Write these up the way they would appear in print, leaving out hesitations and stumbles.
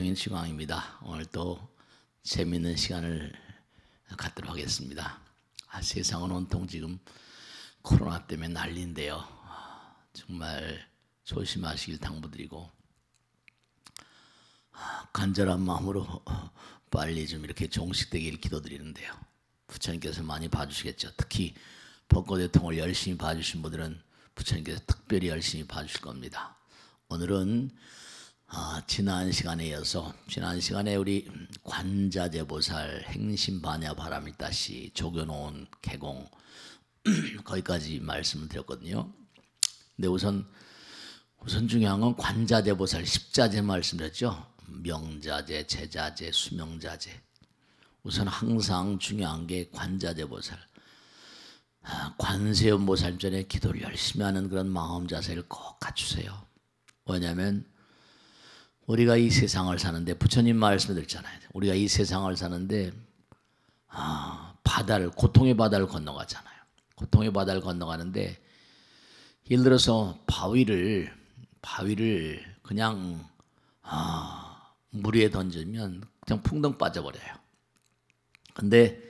이상인 지광입니다. 오늘 또 재미있는 시간을 갖도록 하겠습니다. 세상은 온통 지금 코로나 때문에 난리인데요. 정말 조심하시길 당부드리고 간절한 마음으로 빨리 좀 이렇게 종식되길 기도드리는데요. 부처님께서 많이 봐주시겠죠. 특히 벚꽃 대통을 열심히 봐주신 분들은 부처님께서 특별히 열심히 봐주실 겁니다. 오늘은 지난 시간에 이어서 지난 시간에 우리 관자재보살 행심반야 바라밀다시 조교놓은 개공 거기까지 말씀을 드렸거든요. 근데 우선 중요한 건 관자재보살 십자재 말씀드렸죠. 명자재, 제자재, 수명자재. 우선 항상 중요한 게 관자재보살. 관세음보살 전에 기도를 열심히 하는 그런 마음 자세를 꼭 갖추세요. 왜냐하면 우리가 이 세상을 사는데 부처님 말씀드렸잖아요. 우리가 이 세상을 사는데 고통의 바다를 건너가잖아요. 고통의 바다를 건너가는데 예를 들어서 바위를 그냥 물 위에 던지면 그냥 풍덩 빠져버려요. 근데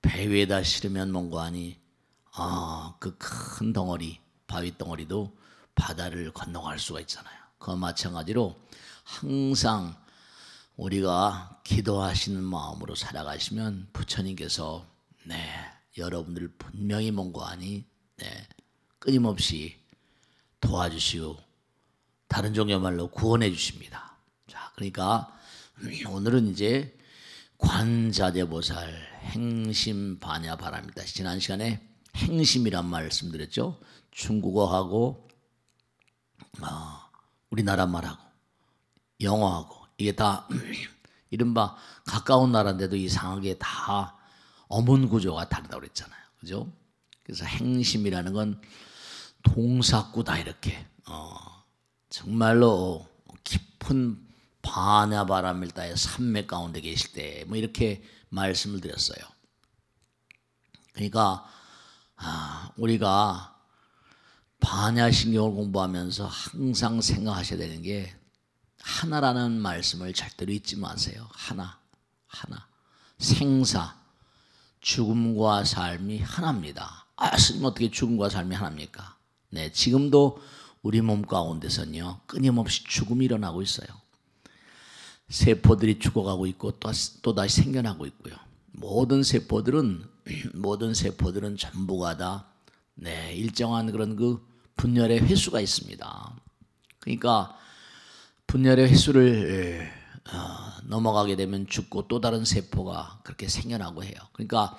배 위에다 실으면 뭔가하니 그 큰 덩어리, 바위 덩어리도 바다를 건너갈 수가 있잖아요. 그와 마찬가지로 항상 우리가 기도하시는 마음으로 살아가시면 부처님께서 여러분들 분명히 뭔가하니 끊임없이 도와주시고 다른 종의 말로 구원해 주십니다. 자, 그러니까 오늘은 이제 관자재보살 행심반야 바라밀다. 지난 시간에 행심이란 말씀드렸죠. 중국어하고 우리나라 말하고 영어하고 이게 다 이른바 가까운 나라인데도 이상하게 다 어문 구조가 다르다고 그랬잖아요. 그죠? 그래서 행심이라는 건 동사구다 이렇게 정말로 깊은 반야바라밀다의 산맥 가운데 계실 때 뭐 이렇게 말씀을 드렸어요. 그러니까 우리가 반야신경을 공부하면서 항상 생각하셔야 되는 게 하나라는 말씀을 절대로 잊지 마세요. 하나. 생사, 죽음과 삶이 하나입니다. 스님 어떻게 죽음과 삶이 하나입니까? 지금도 우리 몸 가운데서는요 끊임없이 죽음이 일어나고 있어요. 세포들이 죽어가고 있고 또다시 생겨나고 있고요. 모든 세포들은 전부가 다 일정한 그런 그 분열의 횟수가 있습니다. 그러니까 분열의 횟수를 넘어가게 되면 죽고 또 다른 세포가 그렇게 생겨나고 해요. 그러니까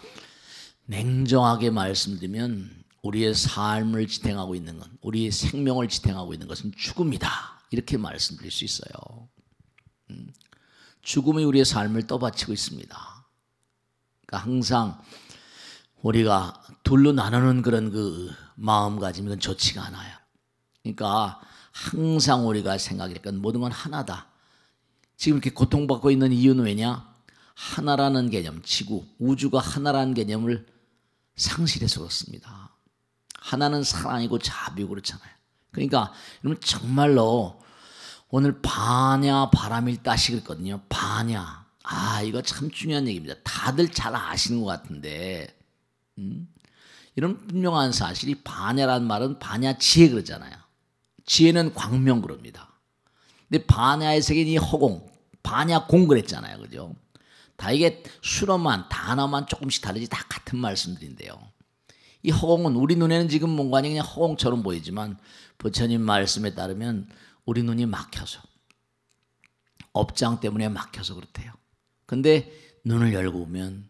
냉정하게 말씀드리면 우리의 삶을 지탱하고 있는 건, 우리의 생명을 지탱하고 있는 것은 죽음이다. 이렇게 말씀드릴 수 있어요. 죽음이 우리의 삶을 떠받치고 있습니다. 그러니까 항상 우리가 둘로 나누는 그런 그 마음가짐은 좋지가 않아요. 그러니까 항상 우리가 생각하니까 모든 건 하나다. 지금 이렇게 고통받고 있는 이유는 왜냐? 하나라는 개념, 지구, 우주가 하나라는 개념을 상실해서 그렇습니다. 하나는 사랑이고 자비고 그렇잖아요. 그러니까 여러분 정말로 오늘 반야 바라밀다시 그랬거든요. 반야. 이거 참 중요한 얘기입니다. 다들 잘 아시는 것 같은데 이런 분명한 사실이 반야라는 말은 반야 지혜 그러잖아요. 지혜는 광명 그럽니다. 근데 반야의 세계는 이 허공, 반야공 그랬잖아요. 그죠? 다 이게 수로만, 단어만 조금씩 다르지 다 같은 말씀들인데요. 이 허공은 우리 눈에는 지금 뭔가 그냥 허공처럼 보이지만 부처님 말씀에 따르면 우리 눈이 막혀서 업장 때문에 막혀서 그렇대요. 근데 눈을 열고 보면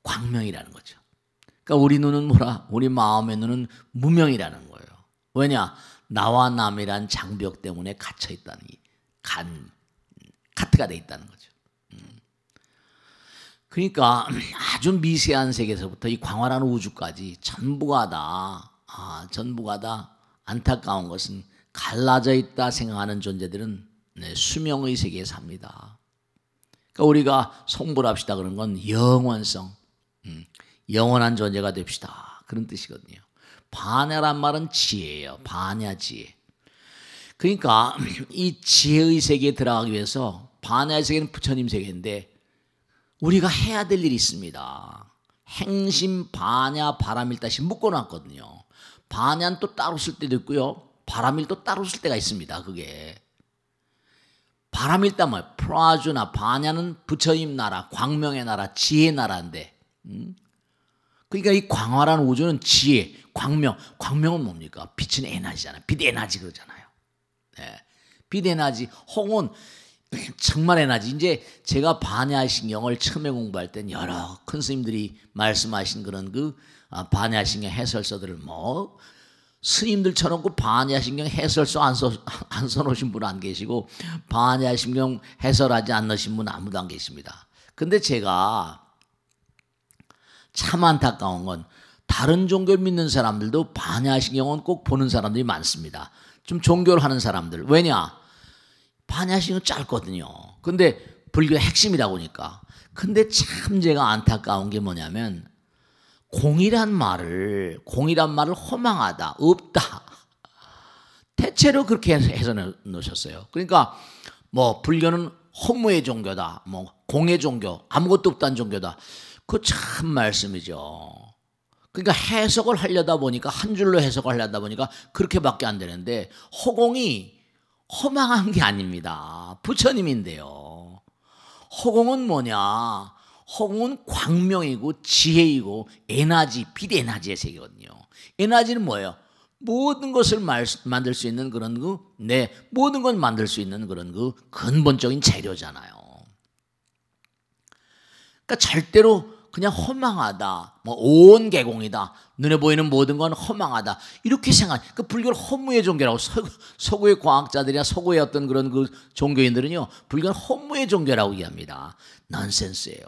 광명이라는 거죠. 그러니까 우리 눈은 뭐라? 우리 마음의 눈은 무명이라는 거예요. 왜냐? 나와 남이란 장벽 때문에 갇혀 있다는 카트가 돼 있다는 거죠. 그러니까 아주 미세한 세계에서부터 이 광활한 우주까지 전부가 다 안타까운 것은 갈라져 있다 생각하는 존재들은 수명의 세계에 삽니다. 그러니까 우리가 성불합시다 그런 건 영원성, 영원한 존재가 됩시다 그런 뜻이거든요. 반야란 말은 지혜예요. 반야지혜. 그러니까 이 지혜의 세계에 들어가기 위해서 반야의 세계는 부처님 세계인데 우리가 해야 될 일이 있습니다. 행심, 반야, 바람일다시 묶어놨거든요. 반야는 또 따로 쓸 때도 있고요. 바람일도 따로 쓸 때가 있습니다. 그게. 바람일다 뭐예요? 프라주나 반야는 부처님 나라, 광명의 나라, 지혜의 나라인데 그러니까 이 광활한 우주는 지혜, 광명은 뭡니까? 빛은 에너지잖아요. 빛 에너지 그러잖아요. 네. 빛 에너지, 홍은 정말 에너지. 이제 제가 반야신경을 처음에 공부할 땐 여러 큰 스님들이 말씀하신 그런 그 반야신경 해설서들을 뭐 스님들처럼 그 반야신경 해설서 안 써놓으신 분 안 계시고 반야신경 해설하지 않으신 분 아무도 안 계십니다. 근데 제가 참 안타까운 건 다른 종교 믿는 사람들도 반야신경은 꼭 보는 사람들이 많습니다. 좀 종교를 하는 사람들. 왜냐? 반야신경은 짧거든요. 근데 불교의 핵심이다 보니까. 근데 참 제가 안타까운 게 뭐냐면 공이란 말을 허망하다, 없다. 대체로 그렇게 해서 놓으셨어요. 그러니까 뭐 불교는 허무의 종교다, 뭐 공의 종교, 아무것도 없다는 종교다. 그거 참 말씀이죠. 그러니까 해석을 하려다 보니까 한 줄로 해석을 하려다 보니까 그렇게밖에 안 되는데 허공이 허망한 게 아닙니다. 부처님인데요. 허공은 뭐냐? 허공은 광명이고 지혜이고 에너지, 빛 에너지의 세계거든요. 에너지는 뭐예요? 모든 것을 만들 수 있는 그런 모든 걸 만들 수 있는 그런 근본적인 재료잖아요. 그러니까 절대로 그냥 허망하다, 뭐 온 개공이다, 눈에 보이는 모든 건 허망하다 이렇게 생각. 그 불교를 허무의 종교라고 서구의 과학자들이나 서구의 어떤 그런 그 종교인들은요, 불교는 허무의 종교라고 얘기합니다. 넌센스예요.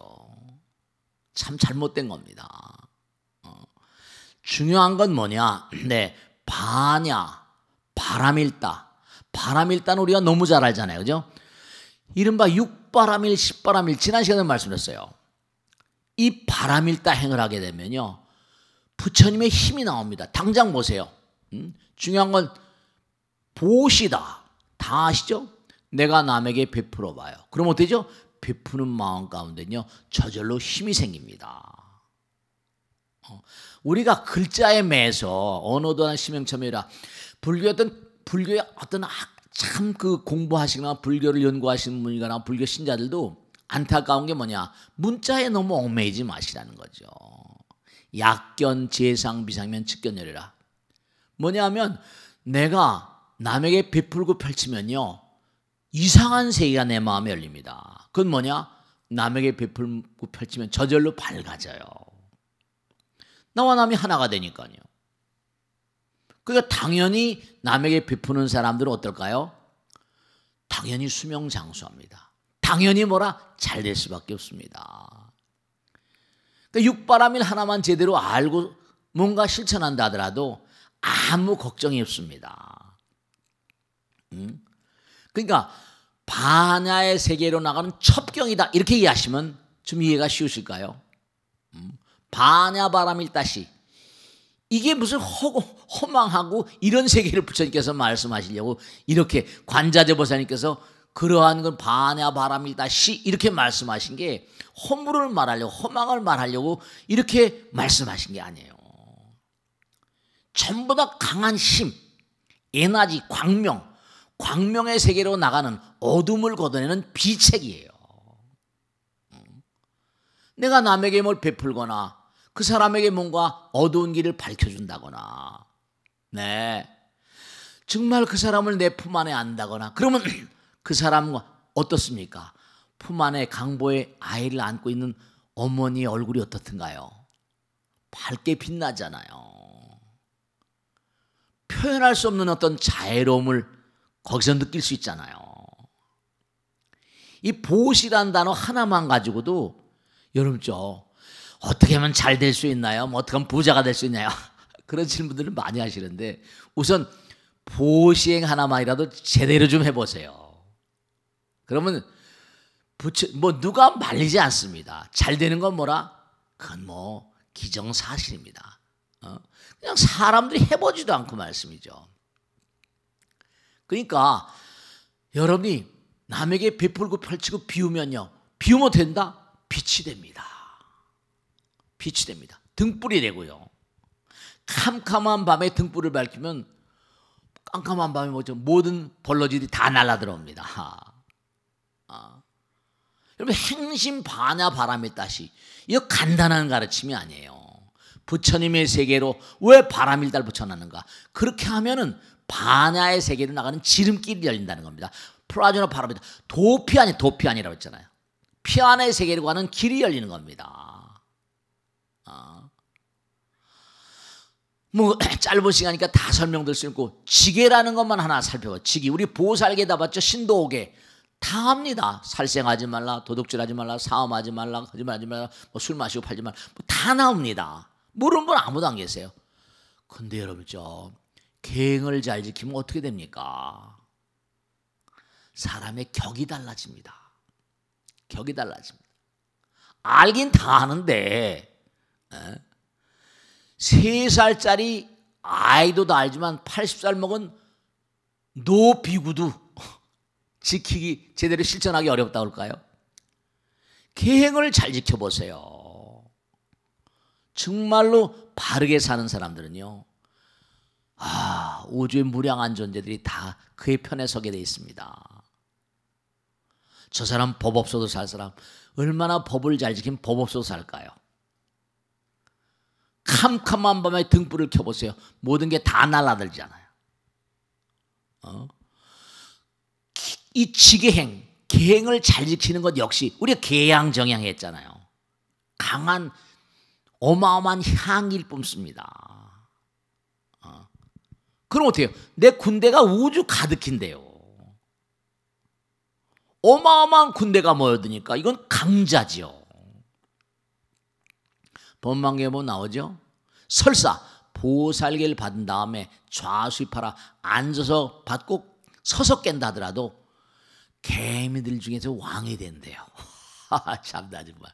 참 잘못된 겁니다. 중요한 건 뭐냐? 네, 반야, 바람일다. 바람일다는 우리가 너무 잘 알잖아요, 그죠? 이른바 육바람일, 십바람일 지난 시간에 말씀드렸어요. 이 바람일다 행을 하게 되면요, 부처님의 힘이 나옵니다. 당장 보세요. 중요한 건 보시다. 다 아시죠? 내가 남에게 베풀어 봐요. 그럼 어때죠? 베푸는 마음 가운데는요, 저절로 힘이 생깁니다. 우리가 글자에 매서 언어도 심형첨이라 불교의 어떤 참 그 공부하시거나 불교를 연구하시는 분이거나 불교 신자들도 안타까운 게 뭐냐? 문자에 너무 얽매이지 마시라는 거죠. 약견, 재상, 비상면, 측견열이라. 뭐냐면 내가 남에게 베풀고 펼치면요, 이상한 세계가 내 마음에 열립니다. 그건 뭐냐? 남에게 베풀고 펼치면 저절로 밝아져요. 나와 남이 하나가 되니까요. 그러니까 당연히 남에게 베푸는 사람들은 어떨까요? 당연히 수명장수합니다. 당연히 잘 될 수밖에 없습니다. 그러니까 육바람일 하나만 제대로 알고 뭔가 실천한다 하더라도 아무 걱정이 없습니다. 그러니까 반야의 세계로 나가는 첩경이다 이렇게 이해하시면 좀 이해가 쉬우실까요? 반야 바람일다시 이게 무슨 허망하고 이런 세계를 부처님께서 말씀하시려고 이렇게 관자재 보사님께서 그러한 건 반야 바람일다시 이렇게 말씀하신 게 허물을 말하려고 허망을 말하려고 이렇게 말씀하신 게 아니에요. 전부 다 강한 힘, 에너지, 광명의 세계로 나가는 어둠을 걷어내는 비책이에요. 내가 남에게 뭘 베풀거나 그 사람에게 뭔가 어두운 길을 밝혀준다거나, 네, 정말 그 사람을 내 품 안에 안다거나 그러면 그 사람과 어떻습니까? 품 안에 강보에 아이를 안고 있는 어머니의 얼굴이 어떻든가요? 밝게 빛나잖아요. 표현할 수 없는 어떤 자애로움을 거기서 느낄 수 있잖아요. 이 보시란 단어 하나만 가지고도 여러분 어떻게 하면 잘 될 수 있나요? 뭐 어떻게 하면 부자가 될 수 있나요? 그런 질문들을 많이 하시는데 우선 보시행 하나만이라도 제대로 좀 해보세요. 그러면 누가 말리지 않습니다. 잘 되는 건 뭐라? 그건 기정사실입니다. 그냥 사람들이 해보지도 않고 말씀이죠. 그러니까 여러분이 남에게 베풀고 펼치고 비우면요, 비우면 된다? 빛이 됩니다. 빛이 됩니다. 등불이 되고요. 캄캄한 밤에 등불을 밝히면 깜깜한 밤에 뭐죠? 모든 벌러지들이 다 날아들어옵니다. 여러분, 행심 반야 바람의 따시, 이거 간단한 가르침이 아니에요. 부처님의 세계로 왜 바람일달 붙여놨는가? 그렇게 하면은 반야의 세계로 나가는 지름길이 열린다는 겁니다. 프라조나 바람이다. 도피 아니라고 했잖아요. 피안의 세계로 가는 길이 열리는 겁니다. 뭐 짧은 시간이니까 다 설명드릴 수 있고, 지계라는 것만 하나 살펴봐. 지기, 우리 보살계 다 봤죠? 신도 5개 다 합니다. 살생하지 말라, 도둑질하지 말라, 사음하지 말라, 거짓말하지 말라, 뭐 술 마시고 팔지 말라, 뭐 다 나옵니다. 모르는 분 아무도 안 계세요. 근데 여러분, 계행을 잘 지키면 어떻게 됩니까? 사람의 격이 달라집니다. 격이 달라집니다. 알긴 다 아는데, 3살짜리 아이도 다 알지만 80살 먹은 노비구도 지키기, 제대로 실천하기 어렵다고 할까요? 계행을 잘 지켜보세요. 정말로 바르게 사는 사람들은요, 우주의 무량한 존재들이 다 그의 편에 서게 돼 있습니다. 저 사람 법 없어도 살 사람, 얼마나 법을 잘 지키면 법 없어도 살까요? 캄캄한 밤에 등불을 켜보세요. 모든 게 다 날아들잖아요. 이 지계행, 계행을 잘 지키는 것 역시 우리가 계양정양 했잖아요. 강한 어마어마한 향기를 뿜습니다. 그럼 어떻게 해요? 내 군대가 우주 가득인데요. 어마어마한 군대가 모여드니까 이건 강자지요. 법망계에 보면 나오죠. 설사 보살계를 받은 다음에 좌수입하라 앉아서 받고 서서 깬다 하더라도 개미들 중에서 왕이 된대요. 참나 정말.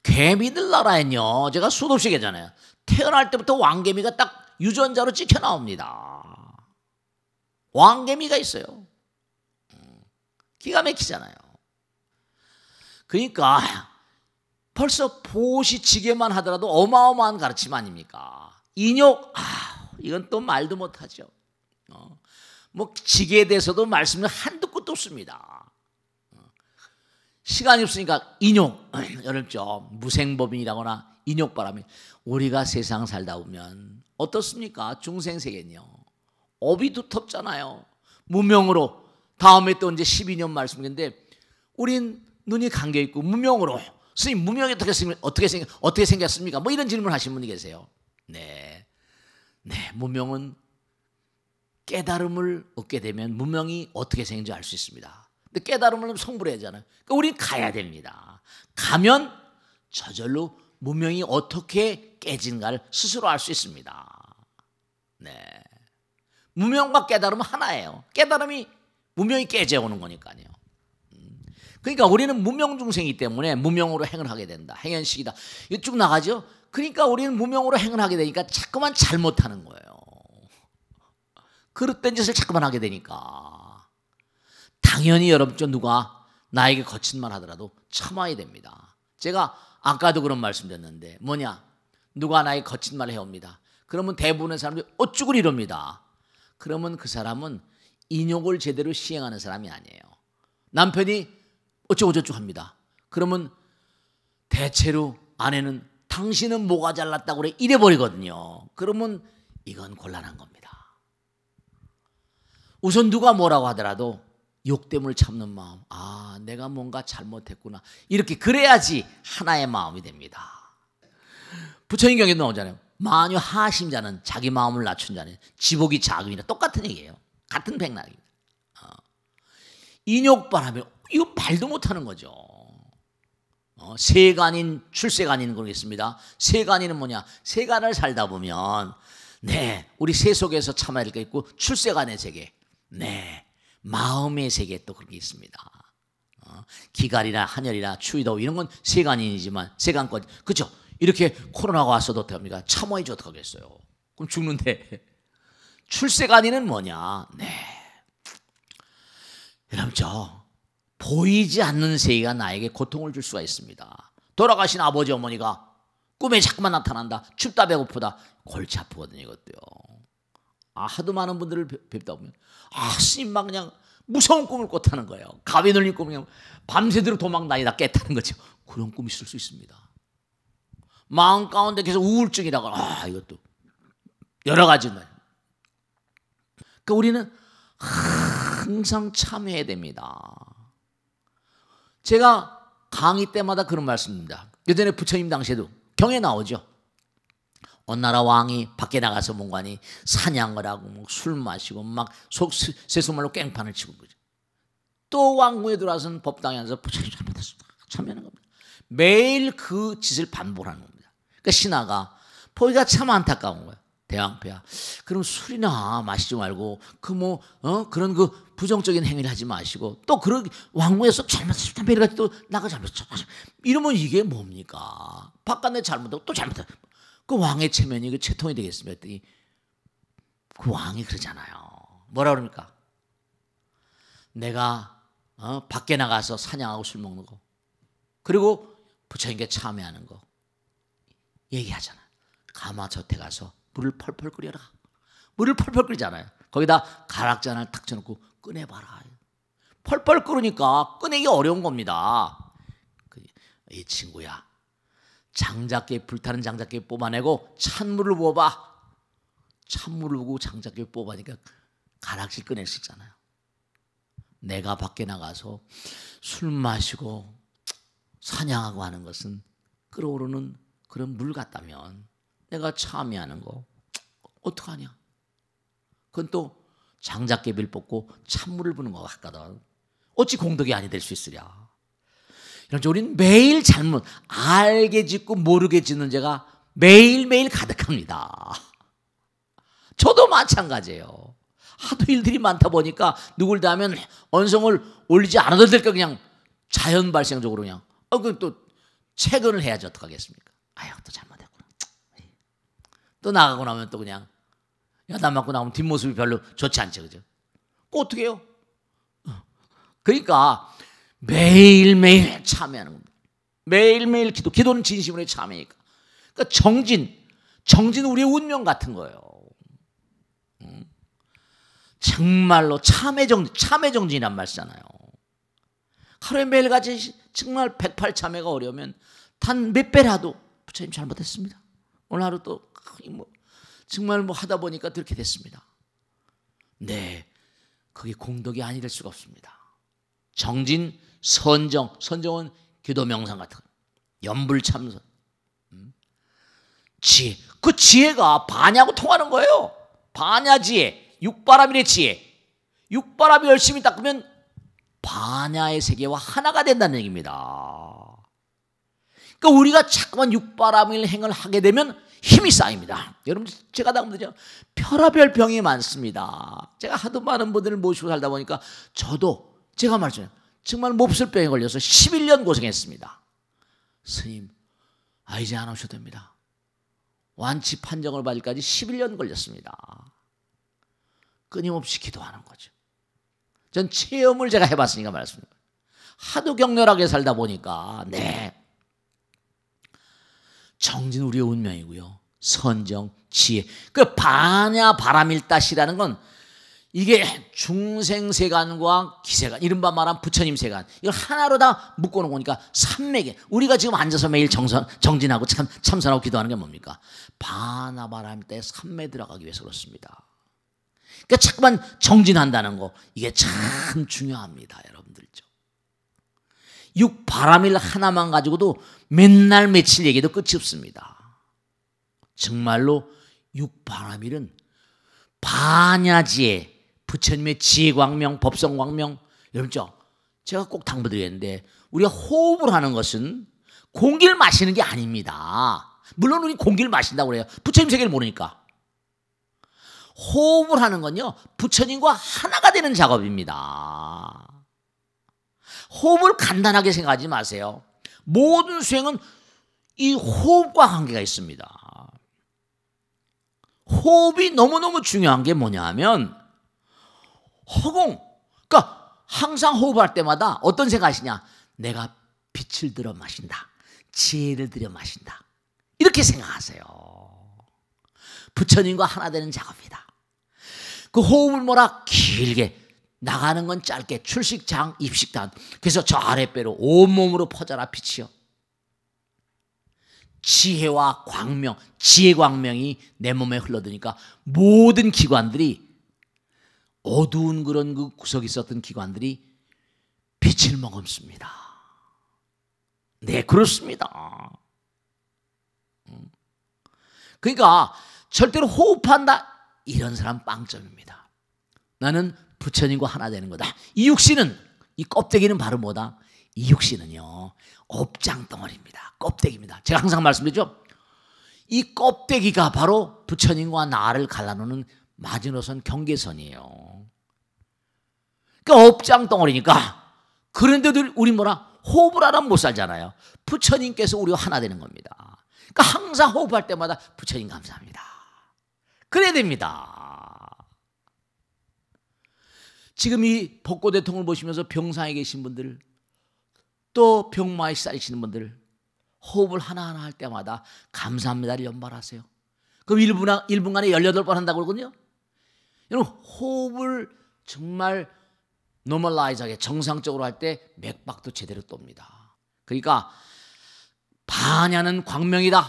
개미들 나라엔요, 제가 수도 없이 얘기하잖아요. 태어날 때부터 왕개미가 딱 유전자로 찍혀 나옵니다. 왕개미가 있어요. 기가 막히잖아요. 그러니까 벌써 보시지게만 하더라도 어마어마한 가르침 아닙니까? 인욕, 이건 또 말도 못하죠. 뭐 지게에 대해서도 말씀이 한두 끝도 없습니다. 시간이 없으니까 인욕, 여러분 무생법인이라거나 인욕바람이, 우리가 세상 살다 보면 어떻습니까? 중생세계는요, 업이 두텁잖아요. 무명으로, 다음에 또 이제 12년 말씀인데, 우린 눈이 감겨 있고 무명으로, 스님 무명이 어떻게 생겼습니까? 뭐 이런 질문 하시는 분이 계세요. 네, 무명은 깨달음을 얻게 되면 무명이 어떻게 생긴지 알 수 있습니다. 근데 깨달음을 성불해야잖아요. 그러니까 우린 가야 됩니다. 가면 저절로 무명이 어떻게 깨진가를 스스로 알 수 있습니다. 네, 무명과 깨달음은 하나예요. 깨달음이 무명이 깨져오는 거니까요. 그러니까 우리는 무명 중생이기 때문에 무명으로 행을 하게 된다. 행연식이다. 이거 쭉 나가죠. 그러니까 우리는 무명으로 행을 하게 되니까 자꾸만 잘못하는 거예요. 그릇된 짓을 자꾸만 하게 되니까 당연히 여러분, 누가 나에게 거친 말 하더라도 참아야 됩니다. 제가 아까도 그런 말씀 드렸는데, 뭐냐, 누가 나에게 거친 말을 해옵니다. 그러면 대부분의 사람들이 어쭈고 이럽니다. 그러면 그 사람은 인욕을 제대로 시행하는 사람이 아니에요. 남편이 어쩌고저쩌고 합니다. 그러면 대체로 아내는 당신은 뭐가 잘났다고 그래 이래버리거든요. 그러면 이건 곤란한 겁니다. 우선 누가 뭐라고 하더라도 욕됨을 참는 마음, 내가 뭔가 잘못했구나, 이렇게 그래야지 하나의 마음이 됩니다. 부처님 경에도 나오잖아요. 만유 하심자는, 자기 마음을 낮춘 자는 지복이 작음이라, 똑같은 얘기예요. 같은 백락입니다. 인욕바람에, 이거 말도 못하는 거죠. 세간인, 출세간인 그러겠습니다. 세간인은 뭐냐? 세간을 살다 보면, 우리 세 속에서 참아야 될 게 있고, 출세간의 세계, 마음의 세계 또 그런 게 있습니다. 기갈이나 한열이나 추위더위 이런 건 세간인이지만, 세간권, 그죠? 이렇게 코로나가 왔어도 어떡합니까? 참아야지 어떡하겠어요. 그럼 죽는데. 출세간인은 뭐냐? 여러분, 보이지 않는 세계가 나에게 고통을 줄 수가 있습니다. 돌아가신 아버지 어머니가 꿈에 자꾸만 나타난다. 춥다 배고프다. 골치 아프거든요. 이것도요. 하도 많은 분들을 뵙다 보면 스님 막 그냥 무서운 꿈을 꿨다는 거예요. 가위 눌린 꿈을 그냥 밤새도록 도망 다니다 깼다는 거죠. 그런 꿈이 있을 수 있습니다. 마음 가운데 계속 우울증이라고 이것도 여러 가지. 그러니까 우리는 항상 참여해야 됩니다. 제가 강의 때마다 그런 말씀입니다. 예전에 부처님 당시에도 경에 나오죠. 어느 나라 왕이 밖에 나가서 뭔가니 사냥을 하고 술 마시고 막 세속말로 깽판을 치고 그러죠. 또 왕궁에 들어와서는 법당에 앉아서 부처님 잘못했습니다. 참여하는 겁니다. 매일 그 짓을 반복하는 겁니다. 그러니까 신하가 보기가 참 안타까운 거예요. 대왕폐하, 그럼 술이나 마시지 말고 그런 그 부정적인 행위를 하지 마시고 또 그런 왕궁에서 잘못했다 매일같이 또 나가 잘못했다 이러면 이게 뭡니까? 바깥에 잘못하고 또 잘못했다. 그 왕의 체면이 그 채통이 되겠습니까? 했더니 그 왕이 그러잖아요. 뭐라 그럽니까? 내가 밖에 나가서 사냥하고 술 먹는 거 그리고 부처님께 참여하는 거 얘기하잖아. 가마솥에 가서 물을 펄펄 끓여라. 물을 펄펄 끓이잖아요. 거기다 가락잔을 탁 쳐놓고 꺼내봐라. 펄펄 끓으니까 꺼내기 어려운 겁니다. 이 친구야, 장작에 불타는 장작에 뽑아내고 찬물을 부어봐. 찬물을 부고 장작에 뽑아니까 가락질 꺼낼 수 있잖아요. 내가 밖에 나가서 술 마시고 사냥하고 하는 것은 끓어오르는 그런 물 같다면 내가 참여하는 거 어떡하냐? 그건 또 장작개비를 뽑고 찬물을 부는 것 같거든. 어찌 공덕이 아니 될 수 있으랴? 이런 우리는 매일 잘못 알게 짓고 모르게 짓는 죄가 매일매일 가득합니다. 저도 마찬가지예요. 하도 일들이 많다 보니까 누굴 다 하면 언성을 올리지 않아도 될까 그냥 자연 발생적으로 그냥 그럼 또 채근을 해야지 어떡하겠습니까? 또 잘못했구나. 또 나가고 나면 또 그냥 야단 맞고 나오면 뒷모습이 별로 좋지 않죠. 그죠? 어떻게 해요? 그러니까 매일매일 참여하는 겁니다. 매일매일 기도는 진심으로 참여니까. 그러니까 정진 우리의 운명 같은 거예요. 정말로 참회정진이란 말 쓰잖아요. 하루에 매일같이 정말 108참회가 어려우면 단 몇 배라도 부처님 잘못했습니다. 오늘 하루 또 정말 하다 보니까 그렇게 됐습니다. 네, 그게 공덕이 아니 될 수가 없습니다. 정진, 선정은 기도 명상 같은 거, 연불참선, 지혜. 그 지혜가 반야하고 통하는 거예요. 반야지혜, 육바라밀의 지혜. 육바라밀 열심히 닦으면 반야의 세계와 하나가 된다는 얘기입니다. 그러니까 우리가 자꾸만 육바라밀 행을 하게 되면 힘이 쌓입니다. 여러분 제가 당분이죠. 혈압별 병이 많습니다. 제가 하도 많은 분들을 모시고 살다 보니까 저도 제가 말씀해요. 정말 몹쓸병에 걸려서 11년 고생했습니다. 스님, 이제 안 오셔도 됩니다. 완치 판정을 받을 까지 11년 걸렸습니다. 끊임없이 기도하는 거죠. 전 체험을 제가 해봤으니까 말씀드립니다. 하도 격렬하게 살다 보니까 정진 우리의 운명이고요. 선정, 지혜. 그 반야 바라밀다시라는 건 이게 중생세간과 기세간, 이른바 말한 부처님 세간, 이걸 하나로 다 묶어놓은 거니까 삼맥에 우리가 지금 앉아서 매일 정진하고 참선하고 기도하는 게 뭡니까? 반야 바라밀다의 삼매에 들어가기 위해서 그렇습니다. 그러니까 자꾸만 정진한다는 거 이게 참 중요합니다. 여러분들죠. 육바라밀 하나만 가지고도 맨날 며칠 얘기도 끝이 없습니다. 정말로 육바라밀은 반야지혜, 부처님의 지혜광명, 법성광명, 여러분죠. 제가 꼭 당부드리는데 우리가 호흡을 하는 것은 공기를 마시는 게 아닙니다. 물론 우리 공기를 마신다고 그래요. 부처님 세계를 모르니까. 호흡을 하는 건요, 부처님과 하나가 되는 작업입니다. 호흡을 간단하게 생각하지 마세요. 모든 수행은 이 호흡과 관계가 있습니다. 호흡이 너무너무 중요한 게 뭐냐 하면 허공, 그러니까 항상 호흡할 때마다 어떤 생각하시냐? 내가 빛을 들여 마신다. 지혜를 들여 마신다. 이렇게 생각하세요. 부처님과 하나 되는 작업이다. 그 호흡을 뭐라 길게 나가는 건 짧게 출식장 입식단. 그래서 저 아랫배로 온몸으로 퍼져라 빛이요. 지혜와 광명, 지혜 광명이 내 몸에 흘러드니까 모든 기관들이 어두운 그런 그 구석에 있었던 기관들이 빛을 머금습니다. 네, 그렇습니다. 그러니까 절대로 호흡한다 이런 사람 빵점입니다. 나는 부처님과 하나 되는 거다. 이 육신은, 이 껍데기는 바로 뭐다? 이 육신은요 업장덩어리입니다. 껍데기입니다. 제가 항상 말씀드리죠. 이 껍데기가 바로 부처님과 나를 갈라놓는 마지노선 경계선이에요. 그러니까 업장덩어리니까. 그런데도 우리 뭐라 호흡을 안 하면 못 살잖아요. 부처님께서 우리와 하나 되는 겁니다. 그러니까 항상 호흡할 때마다 부처님 감사합니다. 그래야 됩니다. 지금 이 벚꽃 대통을 보시면서 병상에 계신 분들, 또 병마에 시달리시는 분들, 호흡을 하나하나 할 때마다 감사합니다를 연발하세요. 그럼 1분간에 18번 한다고 그러거든요. 여러분, 호흡을 정말 노멀라이즈하게 정상적으로 할 때 맥박도 제대로 떱니다. 그러니까 반야는 광명이다.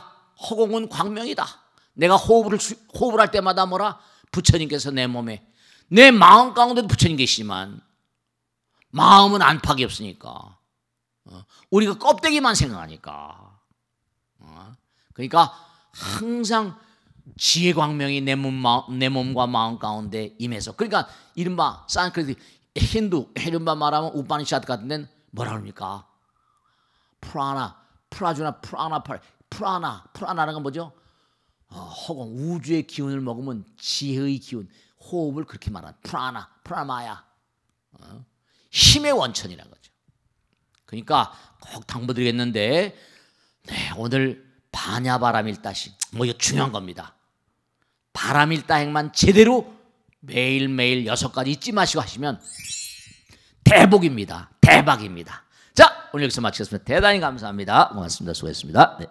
허공은 광명이다. 내가 호흡을 할 때마다 뭐라? 부처님께서 내 몸에, 내 마음 가운데도 부처님 계시지만 마음은 안팎이 없으니까 우리가 껍데기만 생각하니까 그러니까 항상 지혜 광명이 내 몸과 마음 가운데 임해서, 그러니까 이른바 산스크리트 힌두 이른바 말하면 우파니샤드 같은 데는 뭐라 그럽니까? 프라나라는 건 뭐죠? 허공, 우주의 기운을 먹으면 지혜의 기운, 호흡을 그렇게 말하는 프라마야, 힘의 원천이라는 거죠. 그러니까 꼭 당부드리겠는데, 네, 오늘 반야바람일다시, 이거 중요한 겁니다. 바람일다행만 제대로 매일매일 6가지 잊지 마시고 하시면 대복입니다. 대박입니다. 자, 오늘 여기서 마치겠습니다. 대단히 감사합니다. 고맙습니다. 수고했습니다. 네.